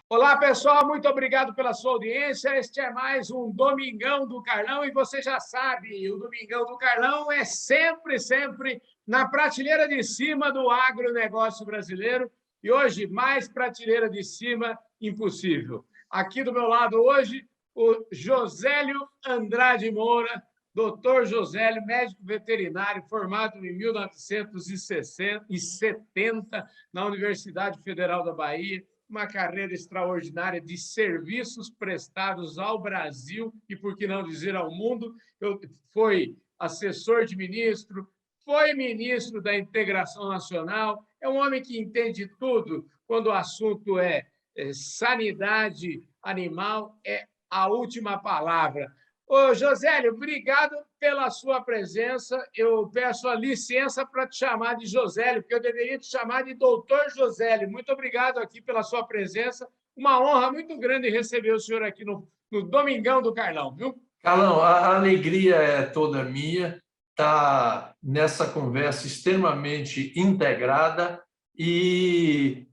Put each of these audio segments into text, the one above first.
Olá, pessoal, muito obrigado pela sua audiência. Este é mais um Domingão do Carlão e você já sabe, o Domingão do Carlão é sempre na prateleira de cima do agronegócio brasileiro e hoje mais prateleira de cima impossível. Aqui do meu lado hoje, o Josélio Andrade Moura, doutor Josélio, médico veterinário, formado em 1970 na Universidade Federal da Bahia, uma carreira extraordinária de serviços prestados ao Brasil e, por que não dizer, ao mundo. Foi assessor de ministro, foi ministro da Integração Nacional, é um homem que entende tudo quando o assunto é sanidade animal, é a última palavra. Ô, Josélio, obrigado pela sua presença. Eu peço a licença para te chamar de Josélio, porque eu deveria te chamar de doutor Josélio. Muito obrigado aqui pela sua presença. Uma honra muito grande receber o senhor aqui no Domingão do Carlão, viu? Carlão, a alegria é toda minha estar nessa conversa extremamente integrada e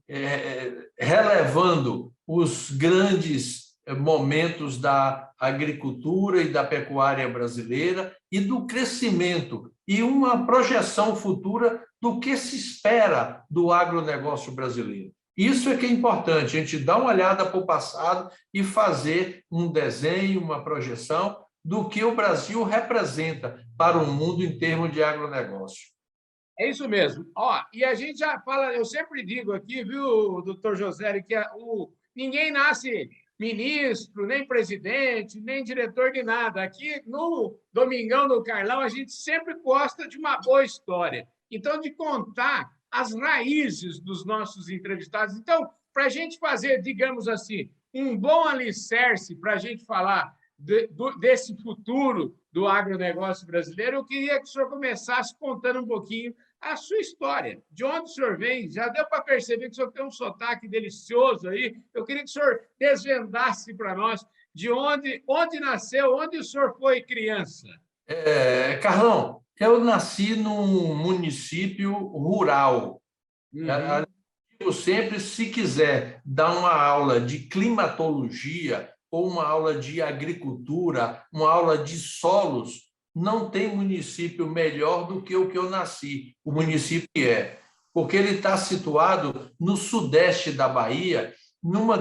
relevando os grandes momentos da agricultura e da pecuária brasileira e do crescimento e uma projeção futura do que se espera do agronegócio brasileiro. Isso é que é importante, a gente dar uma olhada para o passado e fazer um desenho, uma projeção do que o Brasil representa para o mundo em termos de agronegócio. É isso mesmo. Ó, e a gente já fala, eu sempre digo aqui, viu, doutor José, que ninguém nasce ministro, nem presidente, nem diretor de nada. Aqui no Domingão do Carlão, a gente sempre gosta de uma boa história. Então, de contar as raízes dos nossos entrevistados. Então, para a gente fazer, digamos assim, um bom alicerce para a gente falar desse futuro do agronegócio brasileiro, eu queria que o senhor começasse contando um pouquinho a sua história, de onde o senhor vem. Já deu para perceber que o senhor tem um sotaque delicioso aí. Eu queria que o senhor desvendasse para nós de onde nasceu, onde o senhor foi criança. Carlão, eu nasci num município rural. Eu sempre, se quiser dar uma aula de climatologia ou uma aula de agricultura, uma aula de solos, não tem município melhor do que o que eu nasci, o município que é, porque ele está situado no sudeste da Bahia, numa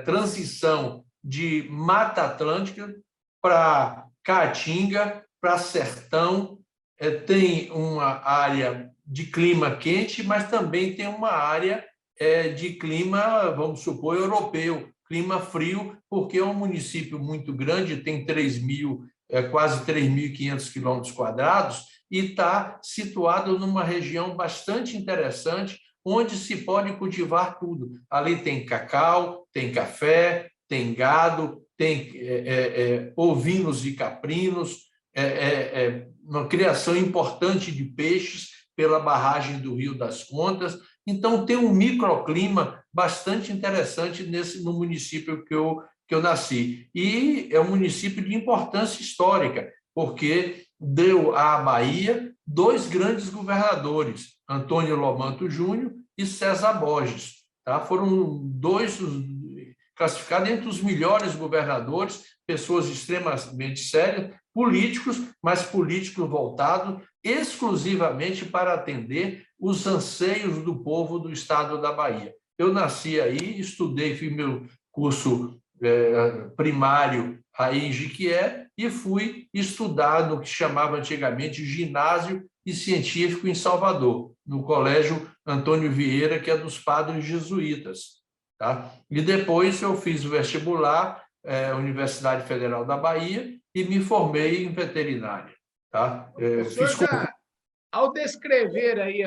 transição de Mata Atlântica para Caatinga, para Sertão, tem uma área de clima quente, mas também tem uma área de clima, vamos supor, europeu, clima frio, porque é um município muito grande, tem quase 3.500 quilômetros quadrados, e está situado numa região bastante interessante, onde se pode cultivar tudo. Ali tem cacau, tem café, tem gado, tem ovinos e caprinos, uma criação importante de peixes pela barragem do Rio das Contas. Então, tem um microclima bastante interessante no município que eu nasci. E é um município de importância histórica, porque deu à Bahia dois grandes governadores, Antônio Lomanto Júnior e César Borges. Tá? Foram dois classificados entre os melhores governadores, pessoas extremamente sérias, políticos, mas políticos voltados exclusivamente para atender os anseios do povo do estado da Bahia. Eu nasci aí, estudei, fiz meu curso primário aí em Jiquié e fui estudar no que chamava antigamente ginásio e científico em Salvador, no Colégio Antônio Vieira, que é dos padres jesuítas. Tá? E depois eu fiz o vestibular, Universidade Federal da Bahia, e me formei em veterinária. Tá? O senhor já, ao descrever aí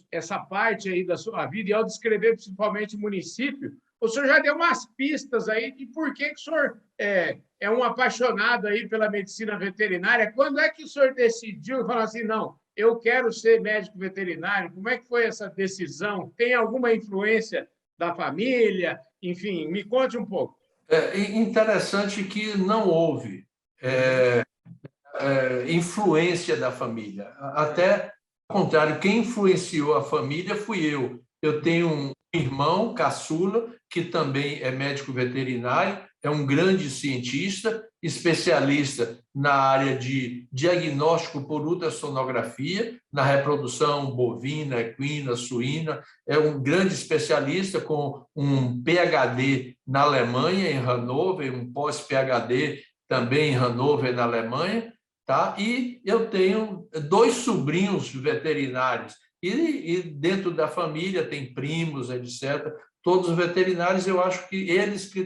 essa parte aí da sua vida, e ao descrever principalmente o município, o senhor já deu umas pistas aí de por que o senhor é um apaixonado aí pela medicina veterinária. Quando é que o senhor decidiu e falou assim, não, eu quero ser médico veterinário? Como é que foi essa decisão? Tem alguma influência da família? Enfim, me conte um pouco. É interessante que não houve influência da família. Até ao contrário, quem influenciou a família fui eu. Eu tenho irmão, caçula, que também é médico veterinário, é um grande cientista, especialista na área de diagnóstico por ultrassonografia, na reprodução bovina, equina, suína. É um grande especialista com um PhD na Alemanha, em Hannover, um pós-PhD também em Hannover, na Alemanha. Tá? E eu tenho 2 sobrinhos veterinários. E dentro da família tem primos, etc. Todos veterinários, eu acho que eles que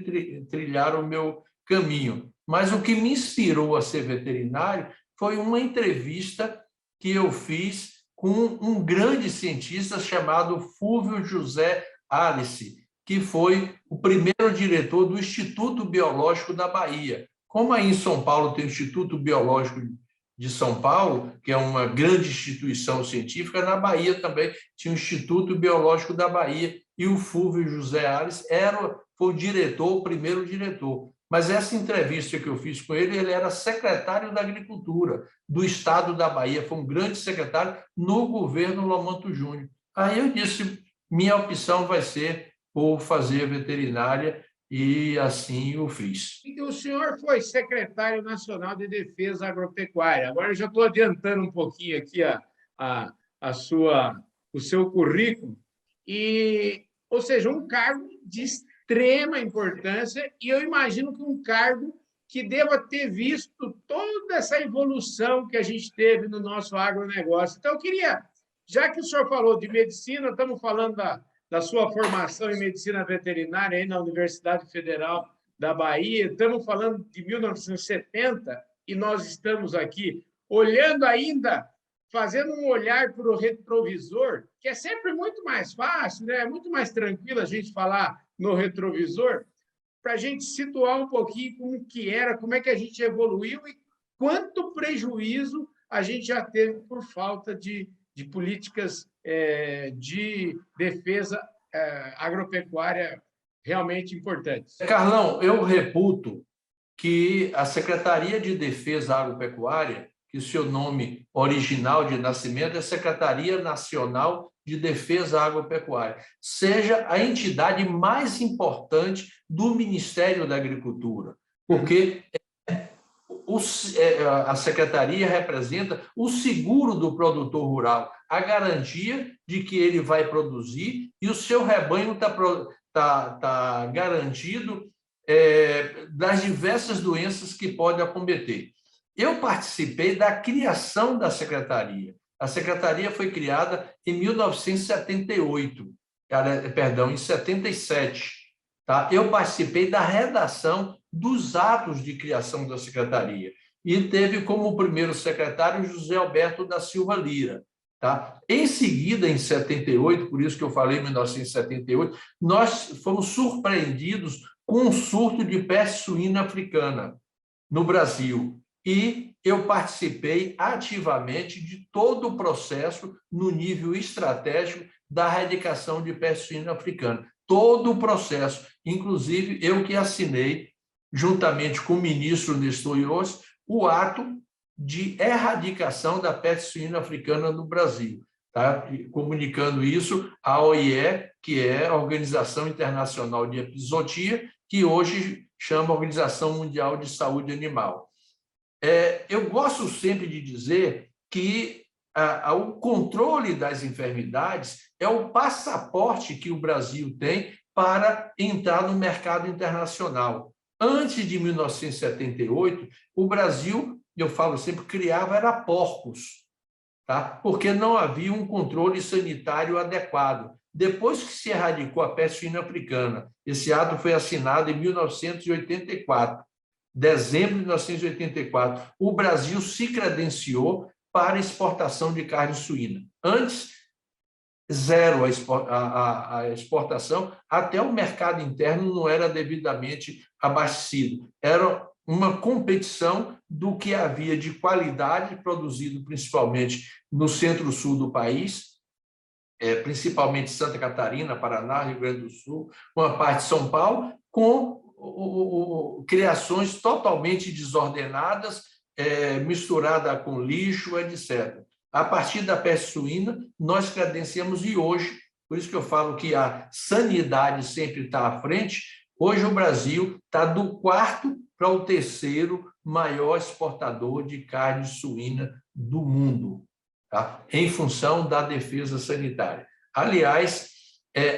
trilharam o meu caminho. Mas o que me inspirou a ser veterinário foi uma entrevista que eu fiz com um grande cientista chamado Fúvio José Alice, que foi o primeiro diretor do Instituto Biológico da Bahia. Como aí em São Paulo tem o Instituto Biológico de São Paulo, que é uma grande instituição científica, na Bahia também tinha o Instituto Biológico da Bahia, e o Fúvio José Ares foi o diretor, o primeiro diretor. Mas essa entrevista que eu fiz com ele, ele era secretário da Agricultura do estado da Bahia, foi um grande secretário no governo Lomanto Júnior. Aí eu disse, minha opção vai ser por fazer veterinária, e assim o fiz. E o senhor foi secretário nacional de Defesa Agropecuária. Agora eu já estou adiantando um pouquinho aqui o seu currículo, ou seja, um cargo de extrema importância, e eu imagino que um cargo que deva ter visto toda essa evolução que a gente teve no nosso agronegócio. Então, eu queria, já que o senhor falou de medicina, estamos falando da sua formação em medicina veterinária aí na Universidade Federal da Bahia, estamos falando de 1970, e nós estamos aqui olhando ainda, fazendo um olhar para o retrovisor, que é sempre muito mais fácil, né? É muito mais tranquilo a gente falar no retrovisor, para a gente situar um pouquinho como que era, como é que a gente evoluiu e quanto prejuízo a gente já teve por falta de políticas de defesa agropecuária realmente importantes. Carlão, eu reputo que a Secretaria de Defesa Agropecuária, que o seu nome original de nascimento é Secretaria Nacional de Defesa Agropecuária, seja a entidade mais importante do Ministério da Agricultura, porque a secretaria representa o seguro do produtor rural, a garantia de que ele vai produzir e o seu rebanho está garantido das diversas doenças que pode acometer. Eu participei da criação da secretaria. A secretaria foi criada em 1978, perdão, em 77. Tá? Eu participei da redação dos atos de criação da secretaria e teve como primeiro secretário José Alberto da Silva Lira. Tá? Em seguida, em 78, por isso que eu falei em 1978, nós fomos surpreendidos com um surto de peste suína africana no Brasil. E eu participei ativamente de todo o processo no nível estratégico da erradicação de peste suína africana. Todo o processo, inclusive eu que assinei, juntamente com o ministro Nestor Ios, o ato de erradicação da peste suína africana no Brasil, tá? Comunicando isso à OIE, que é a Organização Internacional de Epizootia, que hoje chama Organização Mundial de Saúde Animal. Eu gosto sempre de dizer que o controle das enfermidades é o passaporte que o Brasil tem para entrar no mercado internacional. Antes de 1978, o Brasil, eu falo sempre, criava porcos, tá? Porque não havia um controle sanitário adequado. Depois que se erradicou a peste suína africana, esse ato foi assinado em 1984, dezembro de 1984, o Brasil se credenciou para exportação de carne suína. Antes, zero a exportação, até o mercado interno não era devidamente abastecido. Era uma competição do que havia de qualidade produzido principalmente no centro-sul do país, principalmente Santa Catarina, Paraná, Rio Grande do Sul, uma parte de São Paulo, com criações totalmente desordenadas, misturada com lixo, etc. A partir da peste suína, nós credenciamos, e hoje por isso que eu falo que a sanidade sempre está à frente. Hoje o Brasil está do quarto para o terceiro maior exportador de carne suína do mundo, tá? Em função da defesa sanitária. Aliás,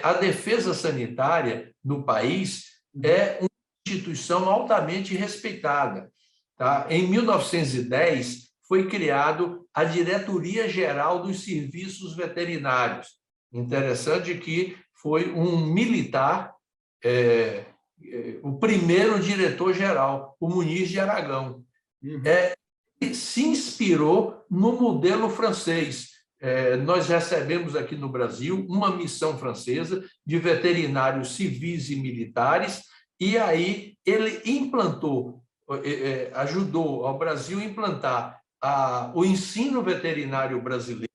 a defesa sanitária no país é uma instituição altamente respeitada, tá? Em 1910, foi criado a Diretoria Geral dos Serviços Veterinários. Interessante que foi um militar, o primeiro diretor-geral, o Muniz de Aragão. Se inspirou no modelo francês. Nós recebemos aqui no Brasil uma missão francesa de veterinários civis e militares, e aí ele implantou, ajudou ao Brasil a implantar o ensino veterinário brasileiro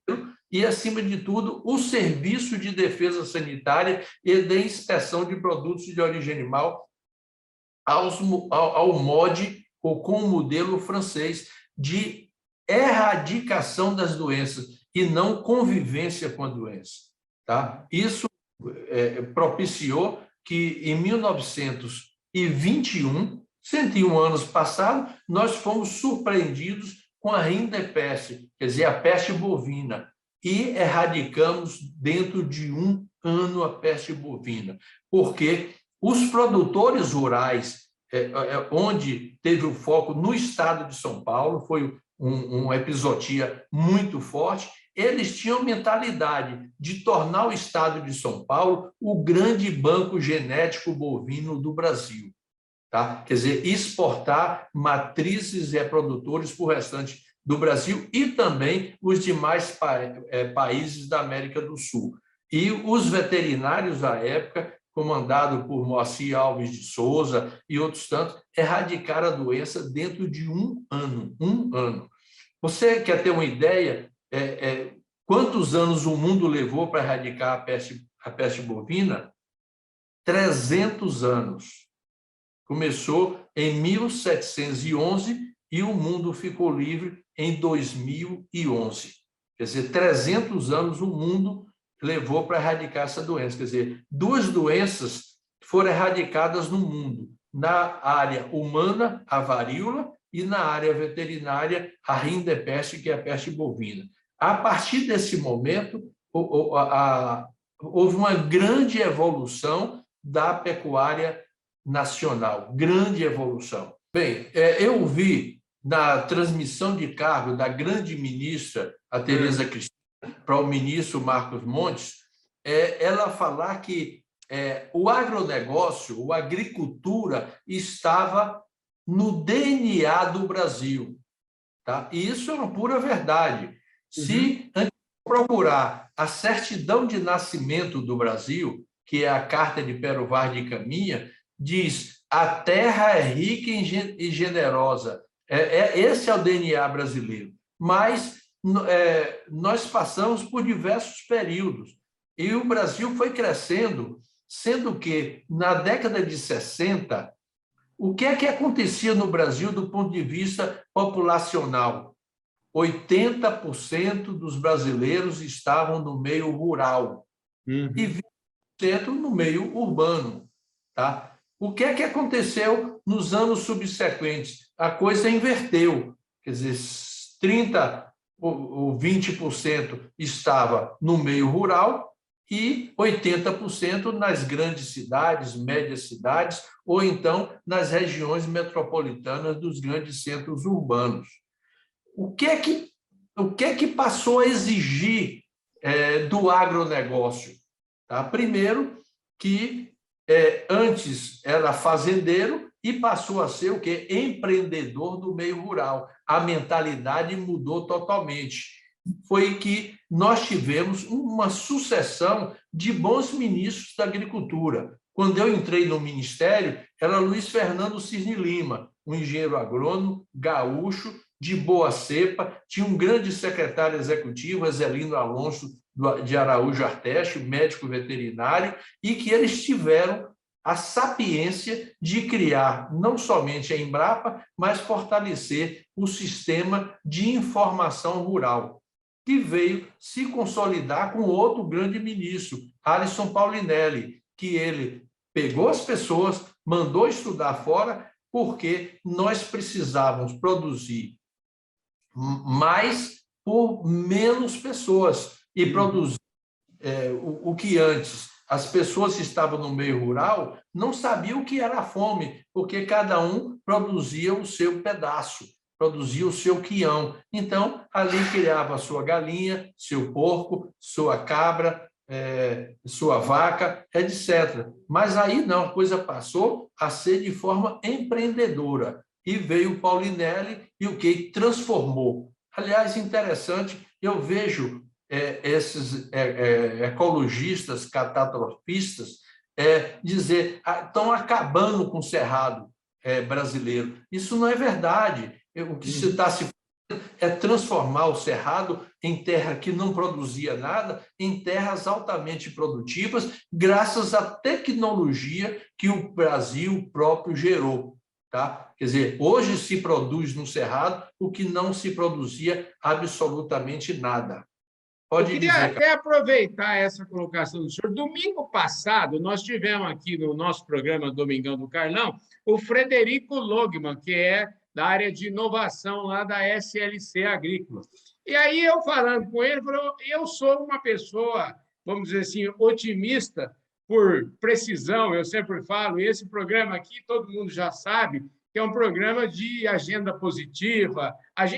e, acima de tudo, o serviço de defesa sanitária e de inspeção de produtos de origem animal ao MOD, ou com o modelo francês de erradicação das doenças e não convivência com a doença, tá? Isso propiciou que, em 1921, 101 anos passados, nós fomos surpreendidos com a rinderpeste, quer dizer, a peste bovina, e erradicamos dentro de um ano a peste bovina, porque os produtores rurais, onde teve o foco no estado de São Paulo, foi uma epizotia muito forte, eles tinham mentalidade de tornar o estado de São Paulo o grande banco genético bovino do Brasil, tá? Quer dizer, exportar matrizes e reprodutores para o restante do Brasil e também os demais países da América do Sul. E os veterinários da época, comandado por Moacir Alves de Souza e outros tantos, erradicaram a doença dentro de um ano. Um ano. Você quer ter uma ideia quantos anos o mundo levou para erradicar a peste bovina? 300 anos. Começou em 1711 e o mundo ficou livre em 2011. Quer dizer, 300 anos o mundo levou para erradicar essa doença. Quer dizer, 2 doenças foram erradicadas no mundo. Na área humana, a varíola, e na área veterinária, a rinderpeste, que é a peste bovina. A partir desse momento, houve uma grande evolução da pecuária nacional, grande evolução. Bem, eu vi na transmissão de cargo da grande ministra, a Tereza Cristina, para o ministro Marcos Montes, ela falar que o agronegócio, a agricultura, estava no DNA do Brasil, tá? E isso é uma pura verdade. Se a gente procurar a certidão de nascimento do Brasil, que é a Carta de Pero Vaz de Caminha, diz: a terra é rica e generosa. Esse é o DNA brasileiro. Mas nós passamos por diversos períodos e o Brasil foi crescendo, sendo que, na década de 60, o que é que acontecia no Brasil do ponto de vista populacional? 80% dos brasileiros estavam no meio rural e 20% no meio urbano, tá? O que é que aconteceu nos anos subsequentes? A coisa inverteu, quer dizer, 30% ou 20% estava no meio rural e 80% nas grandes cidades, médias cidades, ou então nas regiões metropolitanas dos grandes centros urbanos. O que é que passou a exigir do agronegócio? Tá? Primeiro, que antes era fazendeiro e passou a ser o quê? Empreendedor do meio rural. A mentalidade mudou totalmente. Foi que nós tivemos uma sucessão de bons ministros da agricultura. Quando eu entrei no ministério, era Luiz Fernando Cisne Lima, um engenheiro agrônomo, gaúcho, de boa cepa, tinha um grande secretário executivo, Zelino Alonso de Araújo Arteste, médico veterinário, e que eles tiveram a sapiência de criar não somente a Embrapa, mas fortalecer o sistema de informação rural. que veio se consolidar com outro grande ministro, Alisson Paulinelli, que ele pegou as pessoas, mandou estudar fora, porque nós precisávamos produzir mais por menos pessoas e produzir o que antes as pessoas que estavam no meio rural não sabiam o que era a fome, porque cada um produzia o seu pedaço, produzia o seu quião. Então, ali criava a sua galinha, seu porco, sua cabra, sua vaca, etc. Mas aí não, a coisa passou a ser de forma empreendedora. E veio o Paulinelli e o que transformou. Aliás, interessante, eu vejo esses ecologistas, catastrofistas, dizer estão acabando com o cerrado brasileiro. Isso não é verdade. O que se está se fazendo é transformar o cerrado em terra que não produzia nada, em terras altamente produtivas, graças à tecnologia que o Brasil próprio gerou. Tá? Quer dizer, hoje se produz no cerrado o que não se produzia absolutamente nada. Eu queria até aproveitar essa colocação do senhor. Domingo passado, nós tivemos aqui no nosso programa Domingão do Carlão o Frederico Logman, que é da área de inovação lá da SLC Agrícola. E aí, eu falando com ele, falou, eu sou uma pessoa, vamos dizer assim, otimista por precisão, eu sempre falo, e esse programa aqui, todo mundo já sabe, que é um programa de agenda positiva.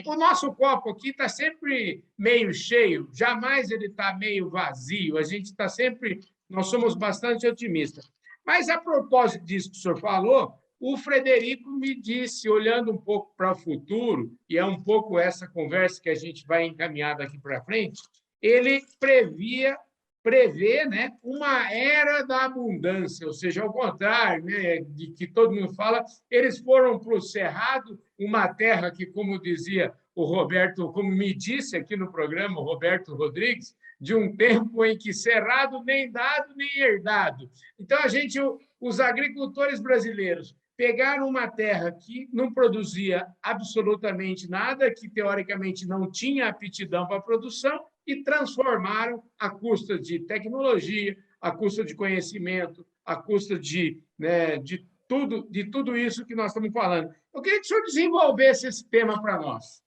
O nosso copo aqui está sempre meio cheio, jamais ele está meio vazio, a gente está sempre, nós somos bastante otimistas. Mas, a propósito disso que o senhor falou, o Frederico me disse, olhando um pouco para o futuro, e é um pouco essa conversa que a gente vai encaminhar daqui para frente, ele prevê, né, uma era da abundância, ou seja, ao contrário, né, de que todo mundo fala, eles foram para o Cerrado, uma terra que, como dizia o Roberto, como me disse aqui no programa, o Roberto Rodrigues, de um tempo em que cerrado nem dado nem herdado. Então, os agricultores brasileiros pegaram uma terra que não produzia absolutamente nada, que teoricamente não tinha aptidão para a produção, e transformaram à custa de tecnologia, à custa de conhecimento, à custa de tudo isso que nós estamos falando. Eu queria que o senhor desenvolvesse esse tema para nós.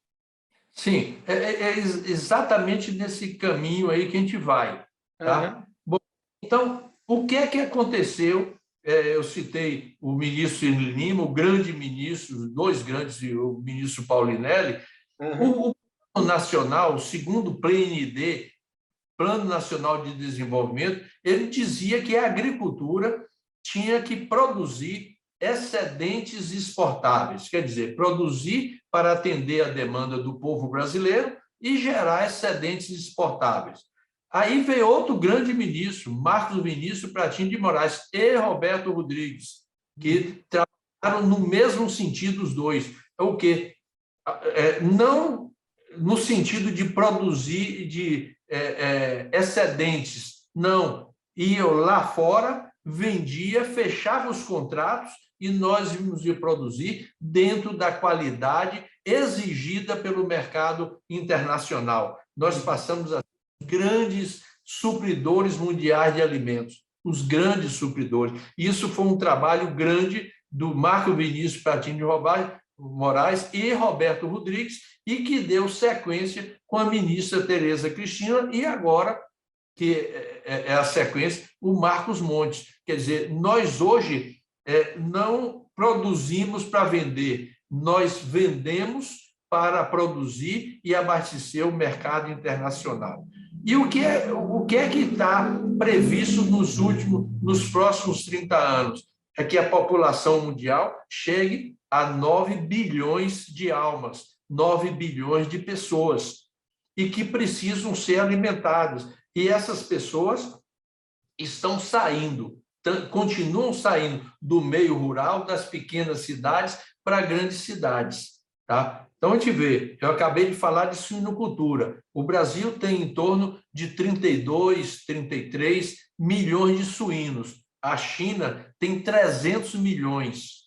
Sim, é exatamente nesse caminho aí que a gente vai. Tá? Bom, então, o que é que aconteceu? Eu citei o ministro Cirino Lima, o grande ministro, os dois grandes, o ministro Paulinelli. O Plano Nacional, o segundo PND, Plano Nacional de Desenvolvimento, ele dizia que a agricultura tinha que produzir excedentes exportáveis, quer dizer, produzir para atender a demanda do povo brasileiro e gerar excedentes exportáveis. Aí veio outro grande ministro, Marcos Vinícius Pratini de Moraes e Roberto Rodrigues, que trabalharam no mesmo sentido os dois. O quê? Não no sentido de produzir de excedentes, não. Iam lá fora, vendia, fechava os contratos e nós íamos produzir dentro da qualidade exigida pelo mercado internacional. Nós passamos a grandes supridores mundiais de alimentos, os grandes supridores. Isso foi um trabalho grande do Marco Vinícius Pratini de Moraes e Roberto Rodrigues, e que deu sequência com a ministra Tereza Cristina, e agora, que é a sequência, o Marcos Montes. Quer dizer, nós hoje não produzimos para vender, nós vendemos para produzir e abastecer o mercado internacional. E o que é que está previsto nos próximos 30 anos? É que a população mundial chegue a 9 bilhões de almas, 9 bilhões de pessoas, e que precisam ser alimentadas. E essas pessoas estão saindo, continuam saindo do meio rural, das pequenas cidades, para grandes cidades. Tá? Então, a gente vê, eu acabei de falar de suinocultura. O Brasil tem em torno de 32, 33 milhões de suínos. A China tem 300 milhões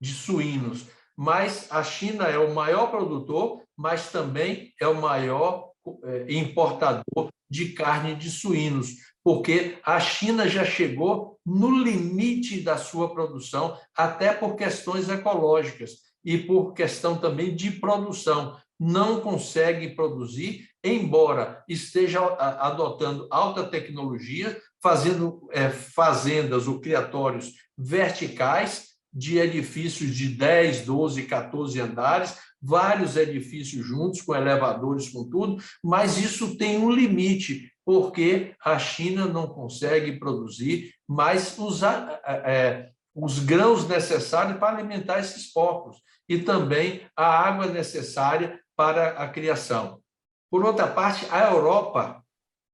de suínos. Mas a China é o maior produtor, mas também é o maior importador de carne de suínos, porque a China já chegou no limite da sua produção, até por questões ecológicas e por questão também de produção. Não consegue produzir, embora esteja adotando alta tecnologia, fazendo fazendas ou criatórios verticais de edifícios de 10, 12, 14 andares, vários edifícios juntos, com elevadores, com tudo, mas isso tem um limite, porque a China não consegue produzir mais os grãos necessários para alimentar esses porcos e também a água necessária para a criação. Por outra parte, a Europa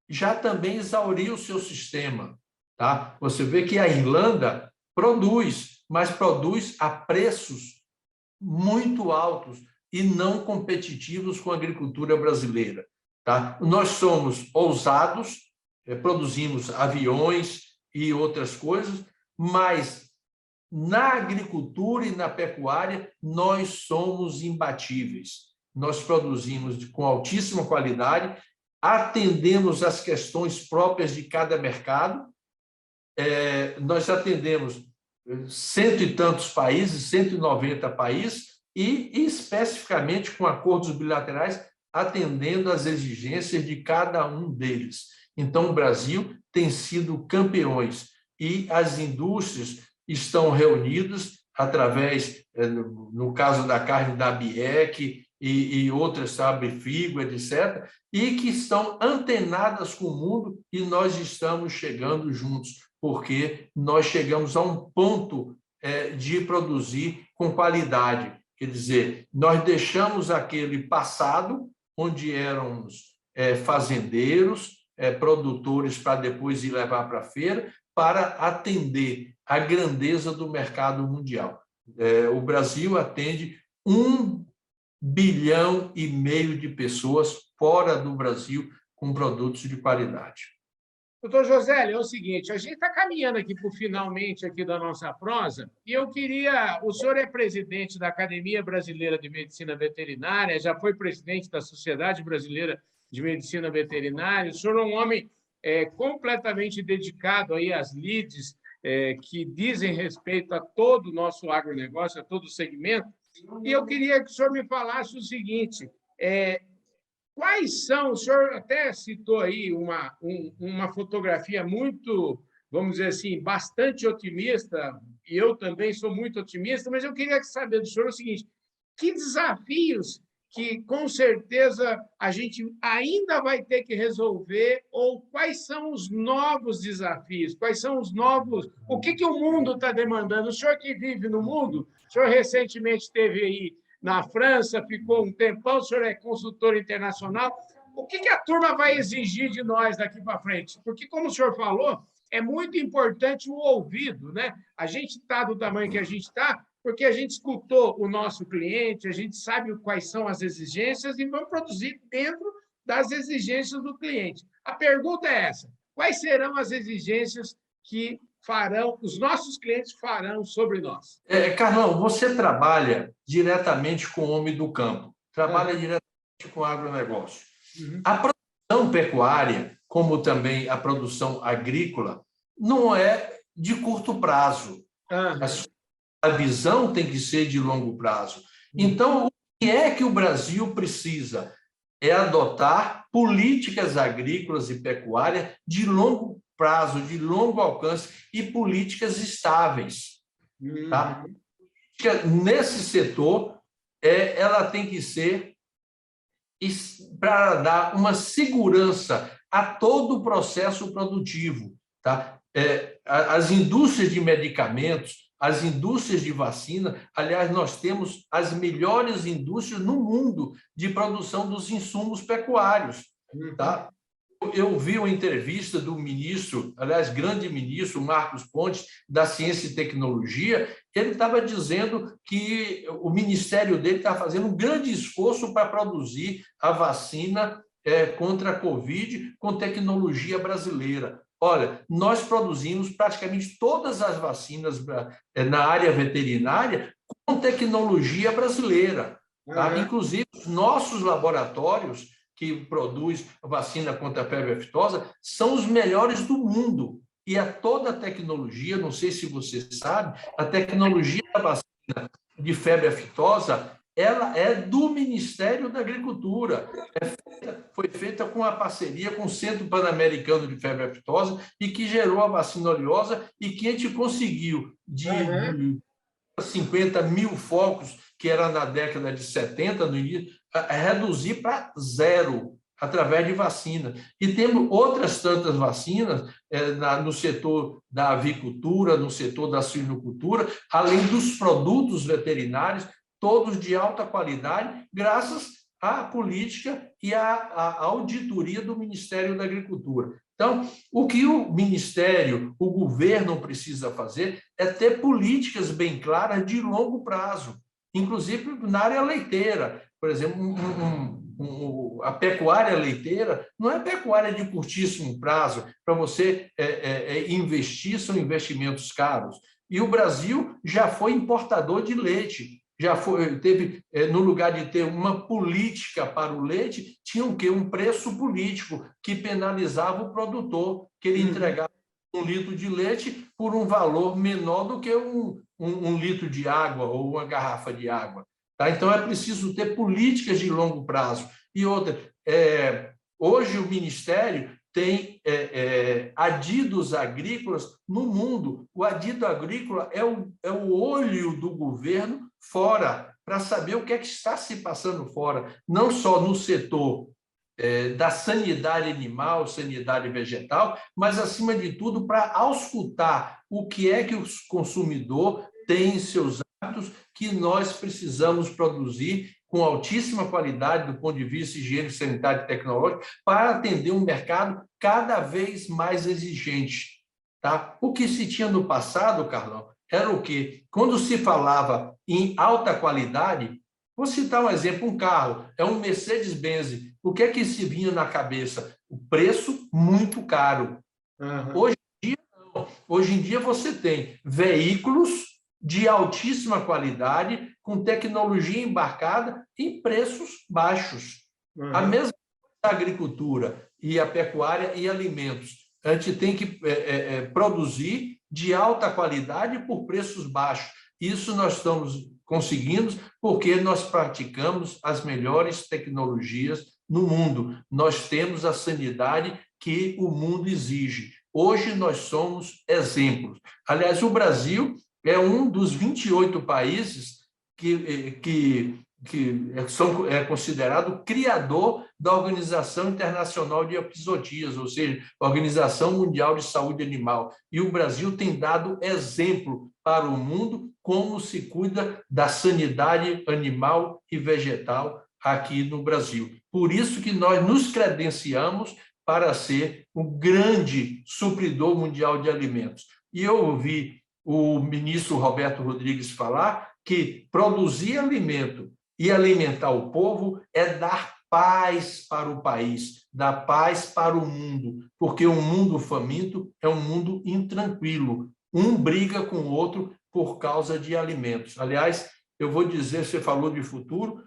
já também exauriu o seu sistema. Tá? Você vê que a Irlanda produz, mas produz a preços muito altos e não competitivos com a agricultura brasileira. Tá? Nós somos ousados, produzimos aviões e outras coisas, mas na agricultura e na pecuária nós somos imbatíveis. Nós produzimos com altíssima qualidade, atendemos às questões próprias de cada mercado, nós atendemos 100 e tantos países, 190 países, e especificamente com acordos bilaterais, atendendo às exigências de cada um deles. Então, o Brasil tem sido campeões e as indústrias estão reunidas através, no caso da carne da BIEC e outras, sabe, Frigo, etc., e que estão antenadas com o mundo e nós estamos chegando juntos, porque nós chegamos a um ponto de produzir com qualidade. Quer dizer, nós deixamos aquele passado, onde éramos fazendeiros, produtores para depois ir levar para a feira, para atender a grandeza do mercado mundial. O Brasil atende 1,5 bilhão de pessoas fora do Brasil com produtos de qualidade. Doutor José, é o seguinte, a gente está caminhando aqui para o finalmente aqui da nossa prosa, e eu queria... O senhor é presidente da Academia Brasileira de Medicina Veterinária, já foi presidente da Sociedade Brasileira de Medicina Veterinária, o senhor é um homem completamente dedicado aí às lides que dizem respeito a todo o nosso agronegócio, a todo o segmento, e eu queria que o senhor me falasse o seguinte... Quais são, o senhor até citou aí uma fotografia muito, vamos dizer assim, bastante otimista, e eu também sou muito otimista, mas eu queria saber do senhor o seguinte, que desafios que, com certeza, a gente ainda vai ter que resolver, ou quais são os novos desafios, quais são os novos... O que o mundo está demandando? O senhor que vive no mundo, o senhor recentemente esteve aí na França, ficou um tempão, o senhor é consultor internacional. O que a turma vai exigir de nós daqui para frente? Porque, como o senhor falou, é muito importante o ouvido, né? A gente está do tamanho que a gente está porque a gente escutou o nosso cliente, a gente sabe quais são as exigências e vamos produzir dentro das exigências do cliente. A pergunta é essa: quais serão as exigências que os nossos clientes farão sobre nós? Carlão, você trabalha diretamente com o homem do campo, trabalha diretamente com o agronegócio. A produção pecuária, como também a produção agrícola, não é de curto prazo. A visão tem que ser de longo prazo. Então, o que é que o Brasil precisa? É adotar políticas agrícolas e pecuárias de longo prazo, de longo alcance e políticas estáveis. Tá? Nesse setor, ela tem que ser para dar uma segurança a todo o processo produtivo. Tá? As indústrias de medicamentos, as indústrias de vacina, aliás, nós temos as melhores indústrias no mundo de produção dos insumos pecuários. Tá? Eu vi uma entrevista do ministro, aliás, grande ministro, Marcos Pontes, da Ciência e Tecnologia, ele estava dizendo que o ministério dele está fazendo um grande esforço para produzir a vacina contra a Covid com tecnologia brasileira. Olha, nós produzimos praticamente todas as vacinas na área veterinária com tecnologia brasileira. Tá? Inclusive, os nossos laboratórios que produz vacina contra a febre aftosa, são os melhores do mundo. E toda a tecnologia, não sei se você sabe, a tecnologia da vacina de febre aftosa, ela é do Ministério da Agricultura. Foi feita com a parceria com o Centro Pan-Americano de Febre Aftosa e que gerou a vacina oleosa e que a gente conseguiu de 50 mil focos, que era na década de 70, no início, reduzir para 0 através de vacina. E temos outras tantas vacinas no setor da avicultura, no setor da suinocultura, além dos produtos veterinários, todos de alta qualidade, graças à política e à auditoria do Ministério da Agricultura. Então, o que o Ministério, o governo precisa fazer é ter políticas bem claras de longo prazo, inclusive na área leiteira. Por exemplo, a pecuária leiteira não é pecuária de curtíssimo prazo, para você investir, são investimentos caros. E o Brasil já foi importador de leite. Teve, no lugar de ter uma política para o leite, tinha o quê? Um preço político que penalizava o produtor, que ele entregava 1 litro de leite por um valor menor do que um litro de água ou uma garrafa de água. Tá? Então, é preciso ter políticas de longo prazo. E outra, hoje o Ministério tem adidos agrícolas no mundo. O adido agrícola é o olho do governo fora, para saber o que é que está se passando fora, não só no setor da sanidade animal, sanidade vegetal, mas, acima de tudo, para auscultar o que é que o consumidor tem em seus hábitos, que nós precisamos produzir com altíssima qualidade do ponto de vista higiênico, sanitário e tecnológico, para atender um mercado cada vez mais exigente. Tá? O que se tinha no passado, Carlão, era o quê? Quando se falava em alta qualidade, vou citar um exemplo, um carro, é um Mercedes-Benz. O que é que se vinha na cabeça? O preço muito caro. Hoje em dia, não. Hoje em dia você tem veículos de altíssima qualidade, com tecnologia embarcada em preços baixos. A mesma coisa da agricultura e a pecuária e alimentos. A gente tem que produzir de alta qualidade por preços baixos. Isso nós estamos conseguindo porque nós praticamos as melhores tecnologias no mundo. Nós temos a sanidade que o mundo exige. Hoje nós somos exemplos. Aliás, o Brasil é um dos 28 países que é considerado criador da Organização Internacional de Epizootias, ou seja, Organização Mundial de Saúde Animal. E o Brasil tem dado exemplo para o mundo como se cuida da sanidade animal e vegetal aqui no Brasil. Por isso que nós nos credenciamos para ser um grande supridor mundial de alimentos. E eu ouvi o ministro Roberto Rodrigues falar que produzir alimento e alimentar o povo é dar paz para o país, dar paz para o mundo, porque um mundo faminto é um mundo intranquilo. Um briga com o outro por causa de alimentos. Aliás, eu vou dizer, você falou de futuro,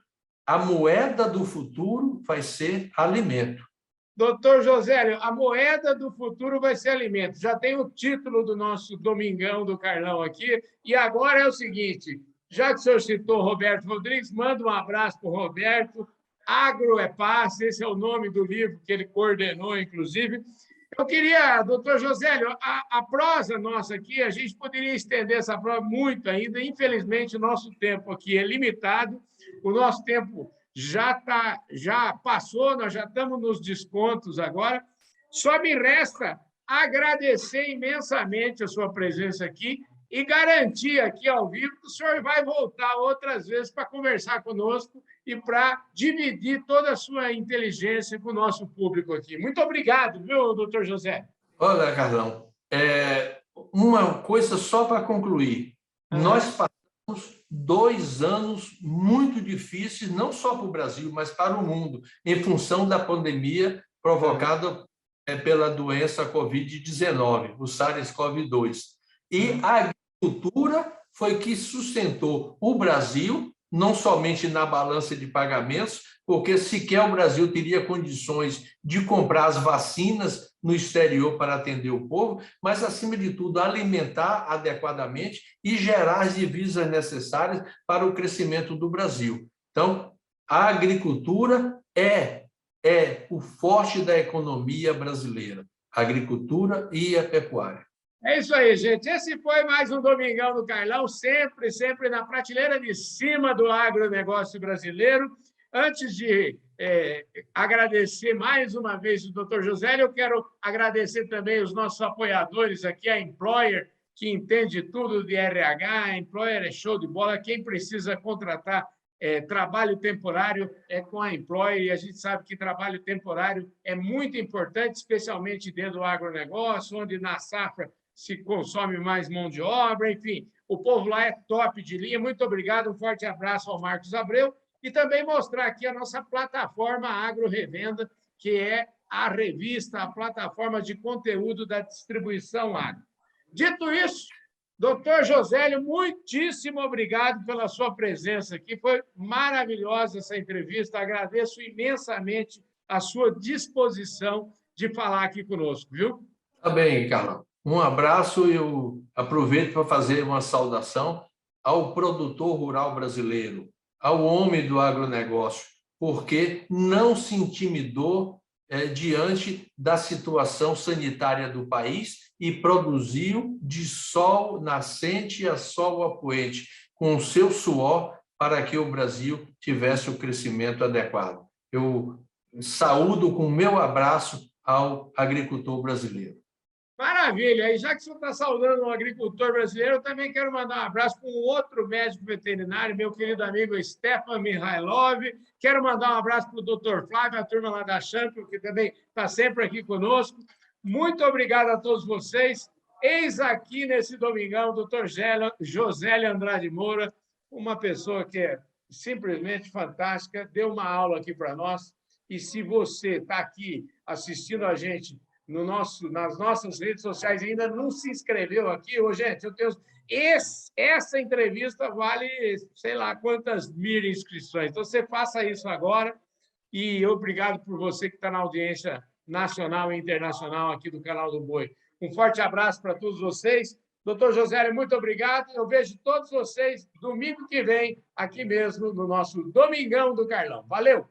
a moeda do futuro vai ser alimento. Doutor Josélio, a moeda do futuro vai ser alimento. Já tem o título do nosso Domingão do Carlão aqui. E agora é o seguinte, já que o senhor citou Roberto Rodrigues, manda um abraço para o Roberto. Agro é Paz, esse é o nome do livro que ele coordenou, inclusive. Eu queria, doutor Josélio, a prosa nossa aqui, a gente poderia estender essa prosa muito ainda. Infelizmente, o nosso tempo aqui é limitado. O nosso tempo já passou, nós já estamos nos descontos agora. Só me resta agradecer imensamente a sua presença aqui e garantir aqui ao vivo que o senhor vai voltar outras vezes para conversar conosco e para dividir toda a sua inteligência com o nosso público aqui. Muito obrigado, viu, doutor José? Olha, Carlão, uma coisa só para concluir. Nós passamos 2 anos muito difíceis, não só para o Brasil, mas para o mundo, em função da pandemia provocada pela doença Covid-19, o SARS-CoV-2. E a agricultura foi que sustentou o Brasil não somente na balança de pagamentos, porque sequer o Brasil teria condições de comprar as vacinas no exterior para atender o povo, mas, acima de tudo, alimentar adequadamente e gerar as divisas necessárias para o crescimento do Brasil. Então, a agricultura é o forte da economia brasileira, a agricultura e a pecuária. É isso aí, gente. Esse foi mais um Domingão do Carlão, sempre na prateleira de cima do agronegócio brasileiro. Antes de agradecer mais uma vez o Dr. José, eu quero agradecer também os nossos apoiadores aqui, a Employer, que entende tudo de RH. A Employer é show de bola. Quem precisa contratar trabalho temporário é com a Employer, e a gente sabe que trabalho temporário é muito importante, especialmente dentro do agronegócio, onde na safra se consome mais mão de obra, enfim, o povo lá é top de linha. Muito obrigado, um forte abraço ao Marcos Abreu, e também mostrar aqui a nossa plataforma Agro Revenda, que é a revista, a plataforma de conteúdo da distribuição agro. Dito isso, doutor Josélio, muitíssimo obrigado pela sua presença aqui, foi maravilhosa essa entrevista, agradeço imensamente a sua disposição de falar aqui conosco, viu? Tá bem, Carlão. Um abraço e eu aproveito para fazer uma saudação ao produtor rural brasileiro, ao homem do agronegócio, porque não se intimidou diante da situação sanitária do país e produziu de sol nascente a sol apoente, com o seu suor, para que o Brasil tivesse o crescimento adequado. Eu saúdo com o meu abraço ao agricultor brasileiro. Maravilha! E já que o senhor está saudando um agricultor brasileiro, eu também quero mandar um abraço para um outro médico veterinário, meu querido amigo Stefan Mihailov. Quero mandar um abraço para o doutor Flávio, a turma lá da Champion, que também está sempre aqui conosco. Muito obrigado a todos vocês. Eis aqui nesse domingão o doutor Josélio Andrade Moura, uma pessoa que é simplesmente fantástica, deu uma aula aqui para nós. E se você está aqui assistindo a gente nas nossas redes sociais, ainda não se inscreveu aqui, gente, essa entrevista vale sei lá quantas mil inscrições. Então, você faça isso agora, e obrigado por você que está na audiência nacional e internacional aqui do Canal do Boi. Um forte abraço para todos vocês. Doutor José, muito obrigado. Eu vejo todos vocês domingo que vem, aqui mesmo, no nosso Domingão do Carlão. Valeu!